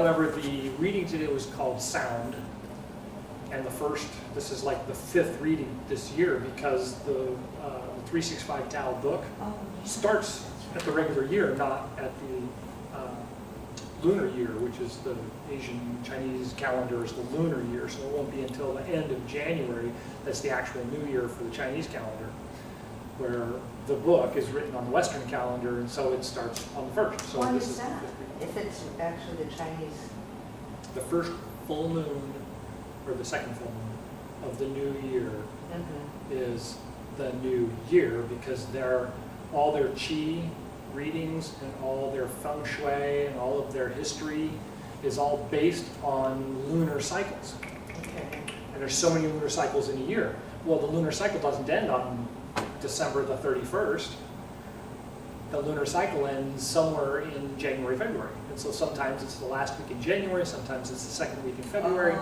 However, the reading today was called Sound, and this is like the 5th reading this year because the 365 Tao book starts at the regular year, not at the lunar year, which is the Asian Chinese calendar is the lunar year, so it won't be until the end of January that's the actual new year for the Chinese calendar, where the book is written on the Western calendar, and so it starts on the 1st. So why this is that? If it's actually the Chinese... The first full moon, or the second full moon of the new year is the new year, because all their Chi readings and all their feng shui and all of their history is all based on lunar cycles. Okay. And there's so many lunar cycles in a year. Well, the lunar cycle doesn't end on December the 31st. The lunar cycle ends somewhere in January, February. And so sometimes it's the last week in January, sometimes it's the second week in February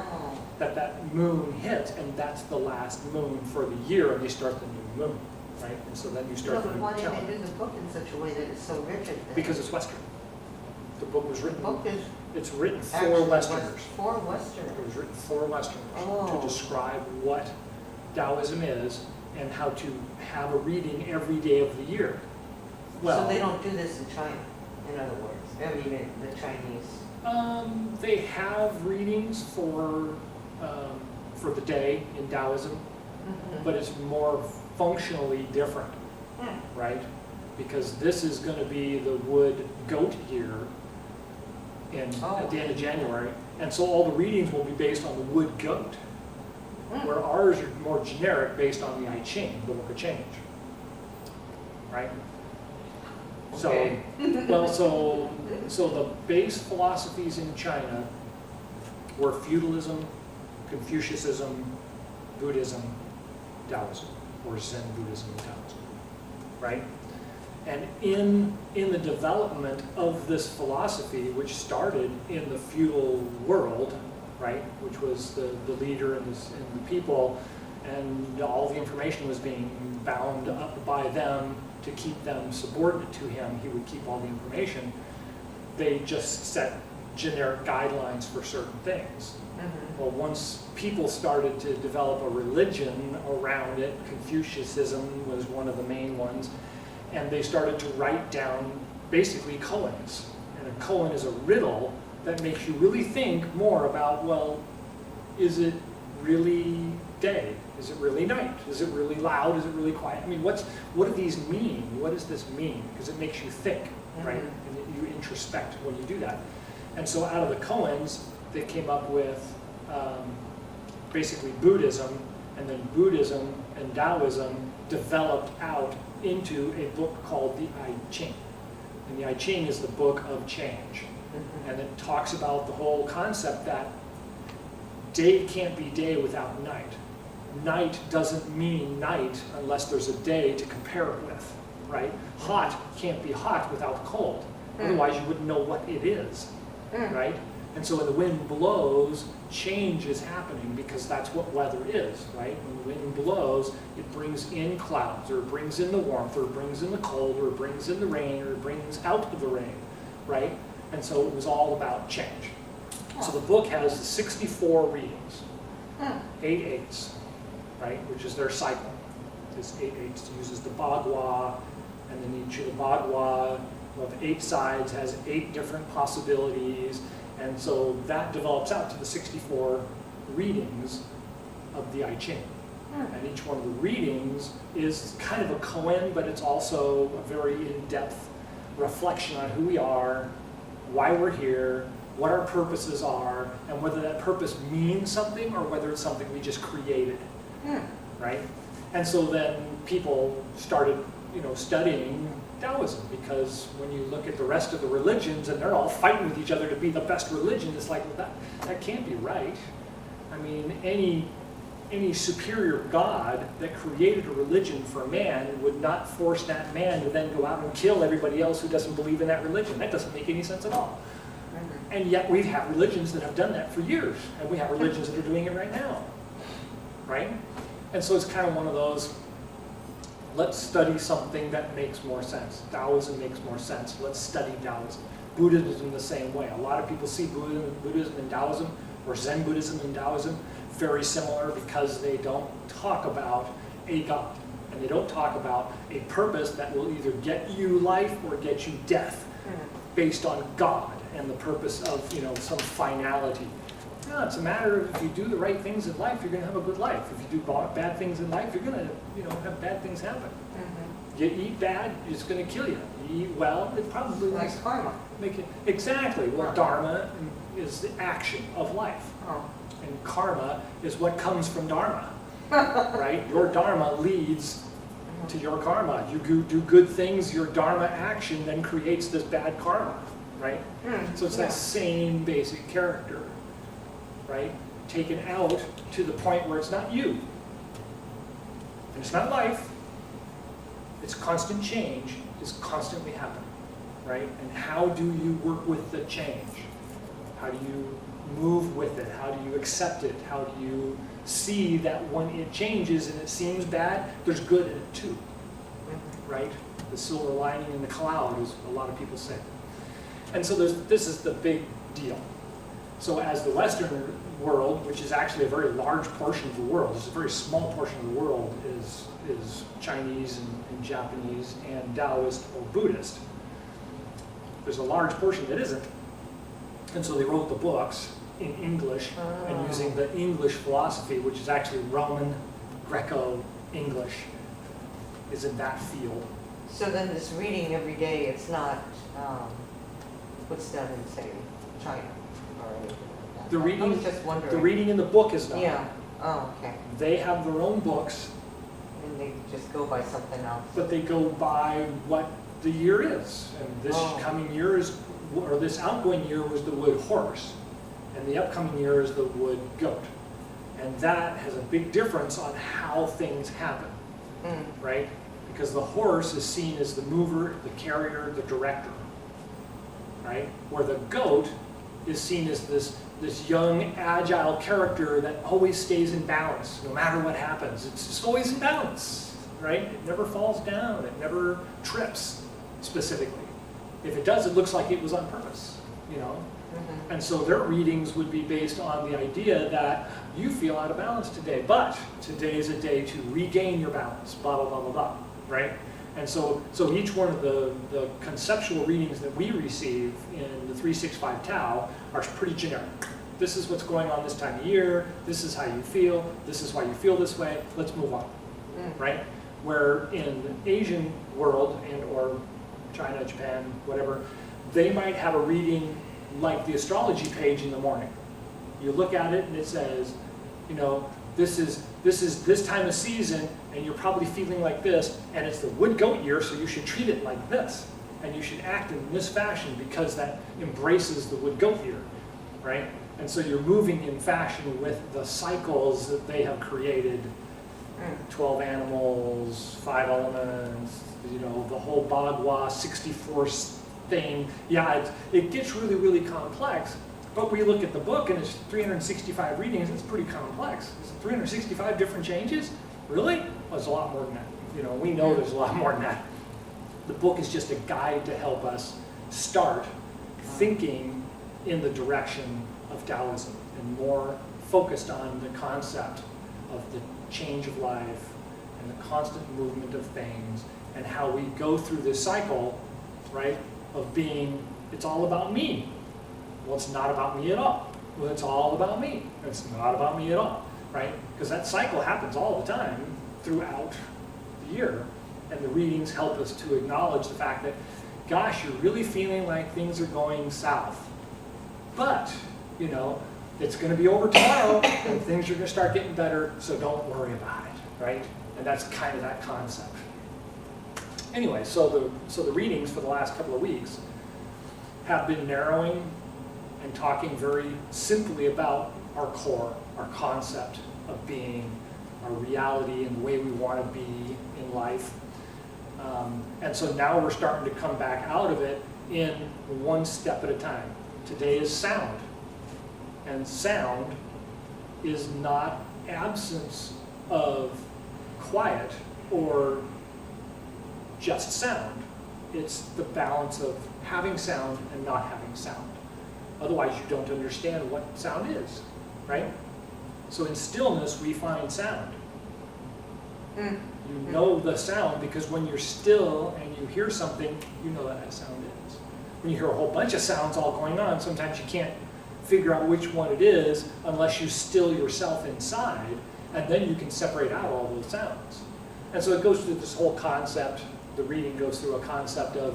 that moon hits, and that's the last moon for the year, and they start the new moon, right? And so then you start the new Why did calendar. they do the book in such a way that it's so rigid then? Because it's Western. The book was written. The book is It's written for actually Westerners. For Westerners. It was written for Westerners to describe what Taoism is and how to have a reading every day of the year. Well, so they don't do this in China, in other words. I mean, the Chinese. They have readings for the day in Taoism, but it's more functionally different, right? Because this is going to be the wood goat year at the end of January, and so all the readings will be based on the wood goat, where ours are more generic, based on the I Ching, the Book of Change, right? Okay. So the base philosophies in China were feudalism, Confucianism, Buddhism, Taoism, or Zen Buddhism and Taoism, right? And in the development of this philosophy, which started in the feudal world, right, which was the leader and the people, and all the information was being bound up by them to keep them subordinate to him, he would keep all the information. They just set generic guidelines for certain things. Well, once people started to develop a religion around it, Confucianism was one of the main ones, and they started to write down basically koans. And a koan is a riddle that makes you really think more about, well, is it really day? Is it really night? Is it really loud? Is it really quiet? I mean, what do these mean? What does this mean? Because it makes you think, right? And you introspect when you do that. And so out of the koans, they came up with basically Buddhism, and then Buddhism and Taoism developed out into a book called the I Ching. And the I Ching is the book of change. And it talks about the whole concept that day can't be day without night. Night doesn't mean night unless there's a day to compare it with, right? Hot can't be hot without cold. Otherwise you wouldn't know what it is, right? And so when the wind blows, change is happening, because that's what weather is, right? When the wind blows, it brings in clouds, or it brings in the warmth, or it brings in the cold, or it brings in the rain, or it brings out of the rain, right? And so it was all about change. So the book has 64 readings, 8 eights, right? Which is their cycle. This 8 eights uses the Bagua, and then each of the Bagua of 8 sides has 8 different possibilities. And so that develops out to the 64 readings of the I Ching. And each one of the readings is kind of a koan, but it's also a very in-depth reflection on who we are, why we're here, what our purposes are, and whether that purpose means something or whether it's something we just created, right? And so then people started, studying Taoism, because when you look at the rest of the religions and they're all fighting with each other to be the best religion, it's like, well, that can't be right. I mean, any superior God that created a religion for man would not force that man to then go out and kill everybody else who doesn't believe in that religion. That doesn't make any sense at all. And yet we have religions that have done that for years, and we have religions that are doing it right now, right? And so it's kind of one of those, let's study something that makes more sense. Taoism makes more sense. Let's study Taoism. Buddhism the same way. A lot of people see Buddhism and Taoism, or Zen Buddhism and Taoism, very similar because they don't talk about a God. And they don't talk about a purpose that will either get you life or get you death based on God and the purpose of, you know, some finality. No, it's a matter of if you do the right things in life, you're going to have a good life. If you do bad things in life, you're going to, you know, have bad things happen. You eat bad, it's going to kill you. You eat well, it probably will Like karma. make it. Exactly. Well, dharma is the action of life. Oh. And karma is what comes from dharma, right? Your dharma leads to your karma. You do good things, your dharma action then creates this bad karma, right? So it's that same basic character, right? Taken out to the point where it's not you. And it's not life. It's constant change is constantly happening, right? And how do you work with the change? How do you move with it? How do you accept it? How do you see that when it changes and it seems bad, there's good in it too, right? The silver lining in the cloud, as a lot of people say. And so this is the big deal. So as the Western world, which is actually a very large portion of the world, it's a very small portion of the world is Chinese and Japanese and Taoist or Buddhist. There's a large portion that isn't. And so they wrote the books in English and using the English philosophy, which is actually Roman Greco-English, is in that field. So then this reading every day, it's not what's done in, say, China or anything like that. The reading, I was just wondering. the reading in the book is not. Yeah. Oh, okay. They have their own books, And they just go by something else. but they go by what the year is. And this coming year is, or this outgoing year was the wood horse, and the upcoming year is the wood goat. And that has a big difference on how things happen, right? Because the horse is seen as the mover, the carrier, the director, right? Where the goat is seen as this young, agile character that always stays in balance, no matter what happens. It's just always in balance, right? It never falls down, it never trips, specifically. If it does, it looks like it was on purpose, you know? And so their readings would be based on the idea that you feel out of balance today, but today is a day to regain your balance, blah, blah, blah, blah, blah, right? And so each one of the conceptual readings that we receive in the 365 Tao are pretty generic. This is what's going on this time of year, this is how you feel, this is why you feel this way, let's move on, right? Where in the Asian world and or China, Japan, whatever, they might have a reading like the astrology page in the morning. You look at it and it says, you know, this is this time of season and you're probably feeling like this, and it's the wood goat year, so you should treat it like this. And you should act in this fashion because that embraces the wood goat year, right? And so you're moving in fashion with the cycles that they have created. 12 animals, 5 elements, you know, the whole Bagua 64 thing. Yeah, it gets really, really complex. But we look at the book and it's 365 readings, it's pretty complex. It's 365 different changes? Really? Well, there's a lot more than that. You know, we know there's a lot more than that. The book is just a guide to help us start thinking in the direction of Taoism and more focused on the concept of the change of life and the constant movement of things and how we go through this cycle, right, of being, it's all about me. Well, it's not about me at all. Well, it's all about me. It's not about me at all, right? Because that cycle happens all the time throughout the year. And the readings help us to acknowledge the fact that, gosh, you're really feeling like things are going south. But, you know, it's going to be over tomorrow and things are going to start getting better, so don't worry about it, right? And that's kind of that concept. Anyway, so the readings for the last couple of weeks have been narrowing and talking very simply about our core, our concept of being, our reality and the way we want to be in life. And so now we're starting to come back out of it in one step at a time. Today is sound. And sound is not absence of quiet or just sound. It's the balance of having sound and not having sound. Otherwise, you don't understand what sound is, right? So in stillness, we find sound. You know the sound because when you're still and you hear something, you know what that sound is. When you hear a whole bunch of sounds all going on, sometimes you can't figure out which one it is unless you still yourself inside, and then you can separate out all those sounds. And so it goes through this whole concept, the reading goes through a concept of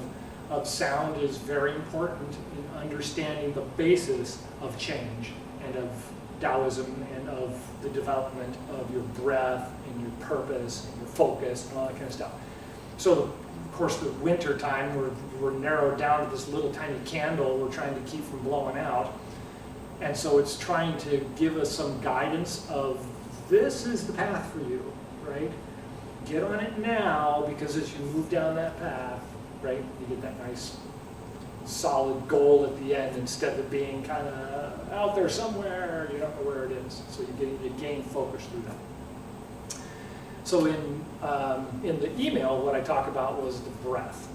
sound is very important in understanding the basis of change and of Taoism and of the development of your breath and your purpose and your focus and all that kind of stuff. So, of course, the winter time, we're narrowed down to this little tiny candle we're trying to keep from blowing out. And so it's trying to give us some guidance of this is the path for you, right? Get on it now, because as you move down that path, right, you get that nice solid goal at the end instead of being kind of out there somewhere, you don't know where it is. So you gain focus through that. So in the email, what I talked about was the breath.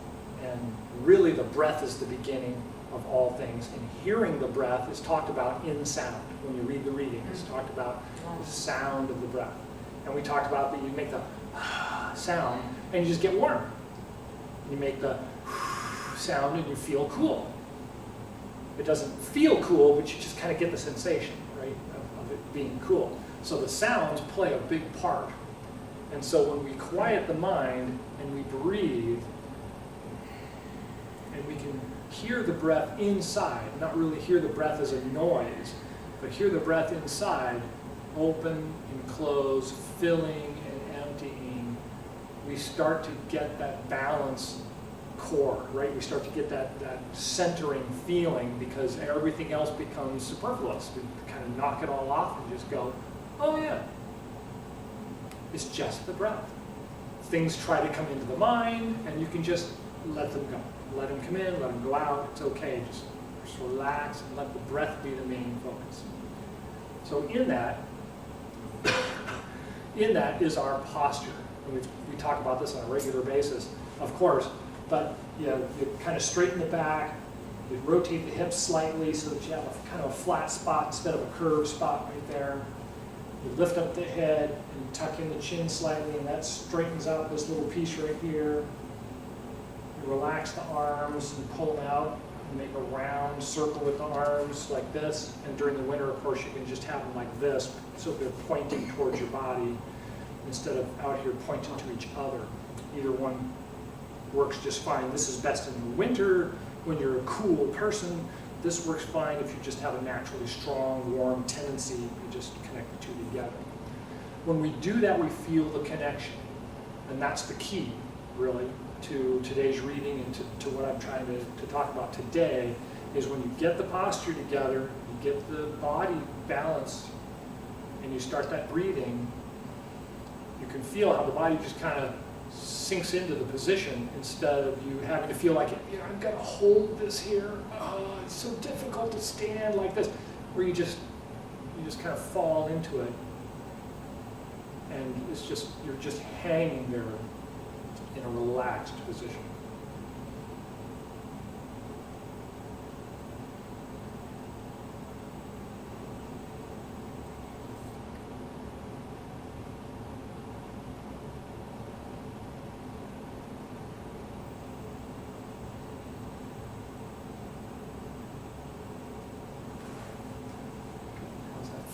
And really the breath is the beginning of all things. And hearing the breath is talked about in sound. When you read the reading, it's talked about the sound of the breath. And we talked about that you make the sound and you just get warm. You make the sound and you feel cool. It doesn't feel cool, but you just kind of get the sensation, right, of it being cool. So the sounds play a big part. And so when we quiet the mind and we breathe, and we can hear the breath inside, not really hear the breath as a noise, but hear the breath inside, open and close, filling and emptying, we start to get that balance core, right? We start to get that centering feeling because everything else becomes superfluous. We kind of knock it all off and just go, oh yeah, it's just the breath. Things try to come into the mind and you can just let them go. Let them come in, let them go out, it's okay. Just relax and let the breath be the main focus. So in that is our posture. And we talk about this on a regular basis, of course, but you kind of straighten the back, you rotate the hips slightly so that you have a kind of a flat spot instead of a curved spot right there. You lift up the head and tuck in the chin slightly, and that straightens out this little piece right here. You relax the arms and pull them out and make a round circle with the arms like this. And during the winter, of course, you can just have them like this so they're pointing towards your body instead of out here pointing to each other. Either one works just fine. This is best in the winter when you're a cool person. This works fine if you just have a naturally strong, warm tendency. You just connect the two together. When we do that, we feel the connection. And that's the key, really, to today's reading and to what I'm trying to talk about today, is when you get the posture together, you get the body balanced, and you start that breathing, you can feel how the body just kind of sinks into the position instead of you having to feel like, I've got to hold this here. Oh, it's so difficult to stand like this. Where you just kind of fall into it, and it's just you're just hanging there in a relaxed position.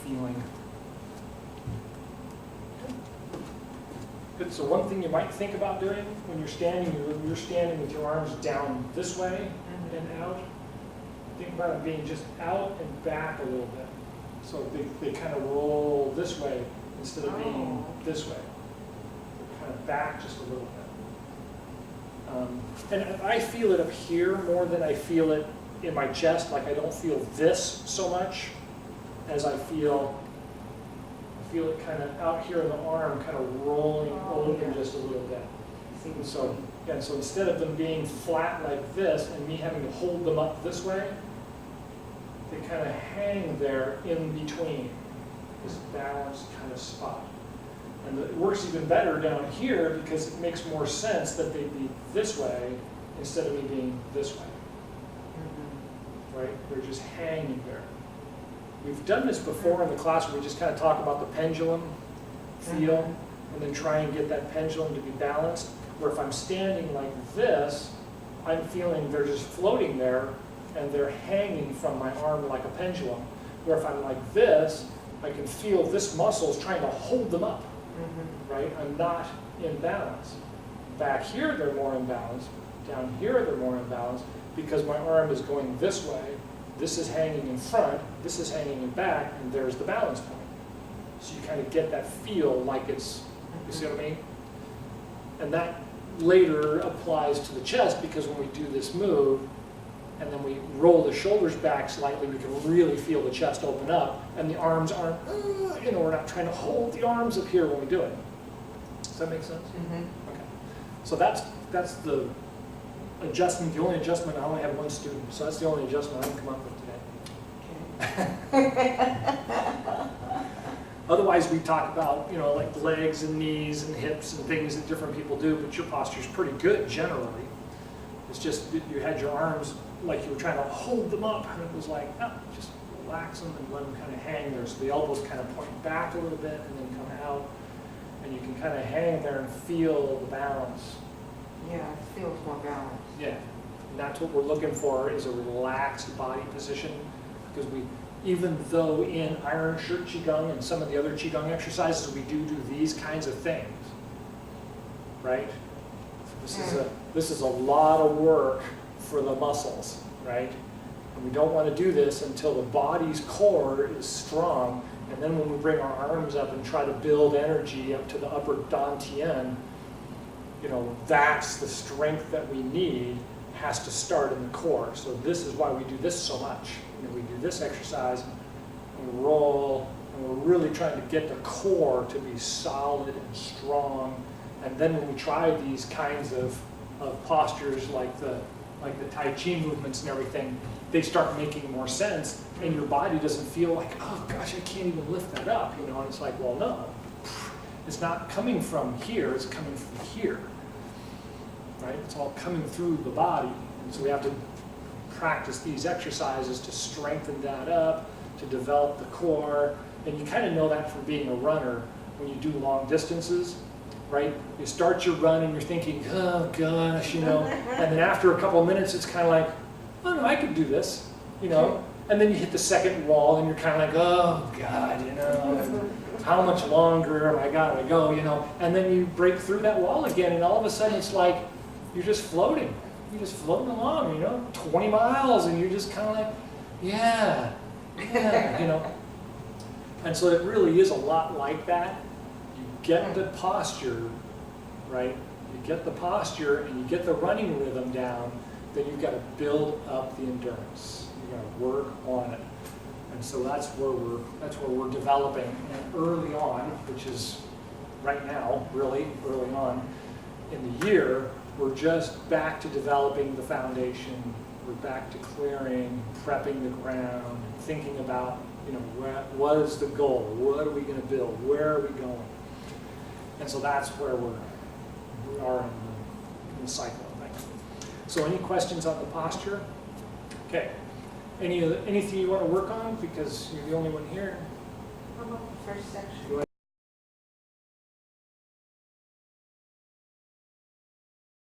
Feeling. Good. So one thing you might think about doing when you're standing with your arms down this way and out. Think about it being just out and back a little bit. So they kind of roll this way instead of being this way. They're kind of back just a little bit. And I feel it up here more than I feel it in my chest. Like I don't feel this so much as I feel it kind of out here in the arm, kind of rolling over just a little bit. And so instead of them being flat like this and me having to hold them up this way, they kind of hang there in between, this balanced kind of spot. And it works even better down here because it makes more sense that they'd be this way instead of me being this way, right? They're just hanging there. We've done this before in the class where we just kind of talk about the pendulum feel and then try and get that pendulum to be balanced. Where if I'm standing like this, I'm feeling they're just floating there and they're hanging from my arm like a pendulum. Where if I'm like this, I can feel this muscle is trying to hold them up, right? I'm not in balance. Back here, they're more in balance. Down here, they're more in balance because my arm is going this way. This is hanging in front, this is hanging in back, and there's the balance point. So you kind of get that feel like it's, you see what I mean? And that later applies to the chest because when we do this move, and then we roll the shoulders back slightly, we can really feel the chest open up, and the arms aren't, we're not trying to hold the arms up here when we do it. Does that make sense? Okay. So that's the adjustment, the only adjustment. I only have one student, so that's the only adjustment I can come up with today. Otherwise, we talk about, like legs and knees and hips and things that different people do, but your posture is pretty good generally. It's just that you had your arms like you were trying to hold them up, and it was like, just relax them and let them kind of hang there. So the elbows kind of point back a little bit and then come out, and you can kind of hang there and feel the balance. Yeah, it feels more balanced. Yeah, and that's what we're looking for is a relaxed body position, because even though in Iron Shirt Chi Gung and some of the other Chi Gung exercises, we do these kinds of things, right? This is a lot of work for the muscles, right? And we don't want to do this until the body's core is strong, and then when we bring our arms up and try to build energy up to the upper dantian, that's the strength that we need has to start in the core. So this is why we do this so much. We do this exercise, and we roll, and we're really trying to get the core to be solid and strong. And then when we try these kinds of postures like the Tai Chi movements and everything, they start making more sense, and your body doesn't feel like, oh gosh, I can't even lift that up, and it's like, well, no. It's not coming from here, it's coming from here, right? It's all coming through the body, and so we have to practice these exercises to strengthen that up, to develop the core, and you kind of know that from being a runner when you do long distances, right? You start your run and you're thinking, oh gosh, and then after a couple of minutes it's kind of like, oh no, I could do this, and then you hit the second wall and you're kind of like, oh God, how much longer am I gotta go, and then you break through that wall again, and all of a sudden it's like you're just floating. You're just floating along, 20 miles, and you're just kind of like, yeah, And so it really is a lot like that. You get the posture, right? You get the posture and you get the running rhythm down, then you've got to build up the endurance. You've got to work on it. And so that's where we're developing. And early on, which is right now, really early on in the year, we're just back to developing the foundation. We're back to clearing, prepping the ground, thinking about, what is the goal? What are we going to build? Where are we going? And so that's where we are in the cycle of things. So any questions on the posture? Okay. Anything you want to work on because you're the only one here? How about the first section?